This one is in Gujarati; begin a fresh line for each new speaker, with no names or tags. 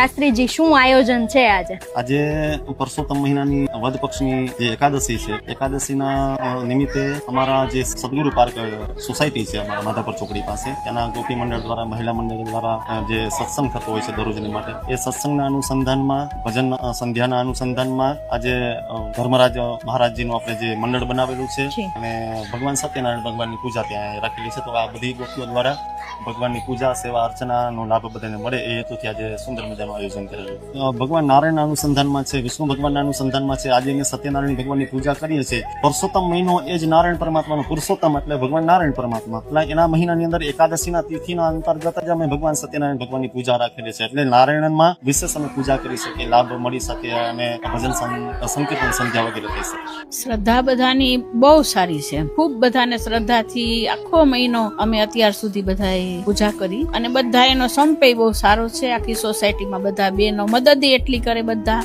શાસ્ત્રીજી, શું આયોજન છે આજે?
આજે પરસોત્તમ મહિનાની વદ પક્ષની જે એકાદશી છે, એકાદશીના નિમિત્તે અમારા જે સદગુરુ પાર્ક સોસાયટી છે અમારા માધાપર ચોકડી પાસે, તેના ગોપી મંડળ દ્વારા, મહિલા મંડળ દ્વારા જે સત્સંગ થતો હોય છે દરરોજની માટે, એ સત્સંગના અનુસંધાનમાં, ભજન સંધ્યાના અનુસંધાનમાં આજે ધર્મરાજ મહારાજજીનું આપણે જે મંડળ બનાવેલું છે અને ભગવાન સત્યનારાયણ ભગવાનની પૂજા ત્યાં રાખેલી છે. તો આ બધી ગોપીઓ દ્વારા ભગવાનની પૂજા, સેવા, અર્ચનાનો લાભ બધાને મળે એ હેતુથી આજે સુંદર મજાનું આયોજન કરેલું. ભગવાન નારાયણના અનુસંધાનમાં છે, વિષ્ણુ ભગવાનના અનુસંધાનમાં છે. આજે અમે સત્યનારાયણ ભગવાનની પૂજા કરીએ છીએ. પરસોત્તમ મહિનો એ જ નારાયણ પરમાત્માનો, પુરુષોત્તમ એટલે ભગવાન નારાયણ પરમાત્મા, એટલે એના મહિનાની અંદર એકાદશીના તિથિના અંતર્ગત જ અમે ભગવાન સત્યનારાયણ ભગવાનની પૂજા રાખેલી છે. એટલે નારાયણમાં વિશેષ અમે પૂજા કરી શકીએ, લાભ મળી શકે અને ભજન સંકીર્તન સંધ્યા વગેરે થઈ શકે.
શ્રદ્ધા બધાની બહુ સારી છે, ખૂબ બધાને શ્રદ્ધાથી આખો મહિનો અમે અત્યાર સુધી બધાએ પૂજા કરી અને બધા એનો સંપય બહુ સારો છે. આખી સોસાયટીમાં બધા બેનો મદદ એટલી કરે બધા